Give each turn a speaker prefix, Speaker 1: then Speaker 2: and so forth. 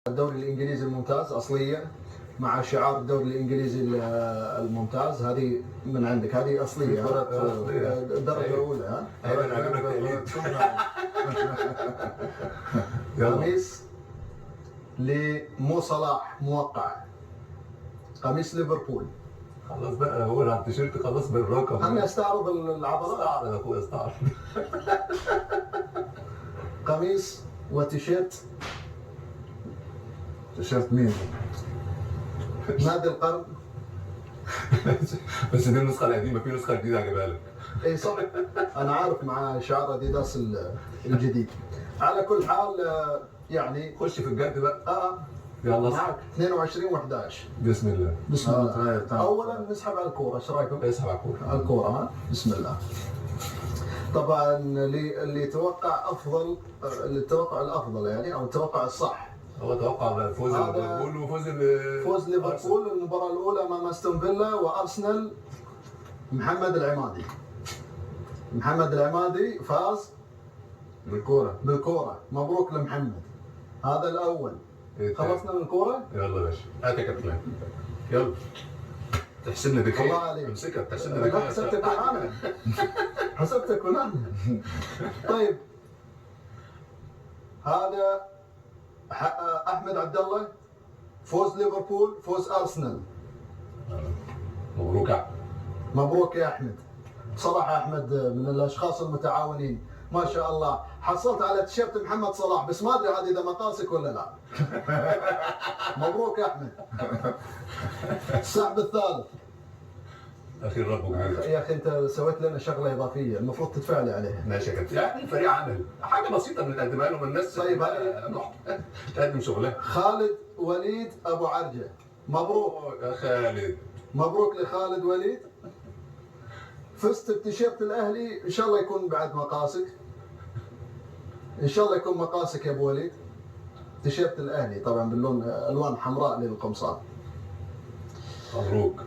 Speaker 1: الدوري الانجليزي الممتاز اصليه مع شعار الدوري الانجليزي الممتاز. هذه من عندك، هذه اصليه الدرجه الاولى. ها
Speaker 2: ايوه انا عجبك تقليد.
Speaker 1: قميص لمو صلاح موقع، قميص ليفربول.
Speaker 2: خلاص بقى، هو على التيشيرت خلاص بالرقم.
Speaker 1: خليني استعرض العضلات.
Speaker 2: استعرض يا اخويا استعرض.
Speaker 1: قميص وتيشيرت
Speaker 3: تيشيرت مين؟
Speaker 1: نادي القرن.
Speaker 2: بس دي النسخه القديمه، في نسخه جديده هجيبها لك.
Speaker 1: اي صح، انا عارف مع شعار اديداس الجديد. على كل حال يعني
Speaker 2: خش في الجد بقى. يلا
Speaker 1: معك 22-11.
Speaker 2: بسم الله.
Speaker 1: بسم الله. اولا نسحب على الكوره، ايش رايكم؟
Speaker 2: اسحب على الكوره.
Speaker 1: على الكوره. ها بسم الله. طبعا اللي يتوقع افضل، التوقع الافضل يعني او التوقع الصح،
Speaker 2: هو توقع فوز ليفربول وفوز
Speaker 1: فوز ليفربول المباراه الاولى امام استون فيلا وارسنال. محمد العمادي. محمد العمادي فاز بالكوره. مبروك لمحمد. هذا الاول. خلصنا من الكوره.
Speaker 2: يلا يا باشا هات يا كابتن. يلا تحسبنا بخير.
Speaker 1: الله عليك.
Speaker 2: امسكها تحسبنا بخير.
Speaker 1: حسبتك ونعمل. حسبتك ونعمل. طيب هذا احمد عبد الله، فوز ليفربول فوز ارسنال.
Speaker 2: مبروك يا احمد.
Speaker 1: مبروك يا احمد. بصراحه احمد من الاشخاص المتعاونين ما شاء الله. حصلت على تيشيرت محمد صلاح بس ما ادري هذه اذا مقاسك ولا لا. مبروك يا احمد. السحب الثالث.
Speaker 2: اخير ربك
Speaker 1: يا اخي انت سويت لنا شغله اضافيه المفروض تدفع لي عليها.
Speaker 2: ماشي يا كابتن، يعني الفريق عمل حاجه بسيطه بنقدمها لهم الناس.
Speaker 1: طيب
Speaker 2: تقدم شغلها.
Speaker 1: خالد وليد ابو عرجه. مبروك
Speaker 2: يا خالد.
Speaker 1: مبروك لخالد وليد. فزت بتيشيرت الاهلي، ان شاء الله يكون بعد مقاسك. ان شاء الله يكون مقاسك يا ابو وليد. تيشيرت الاهلي طبعا باللون الوان حمراء للقمصان.
Speaker 2: مبروك.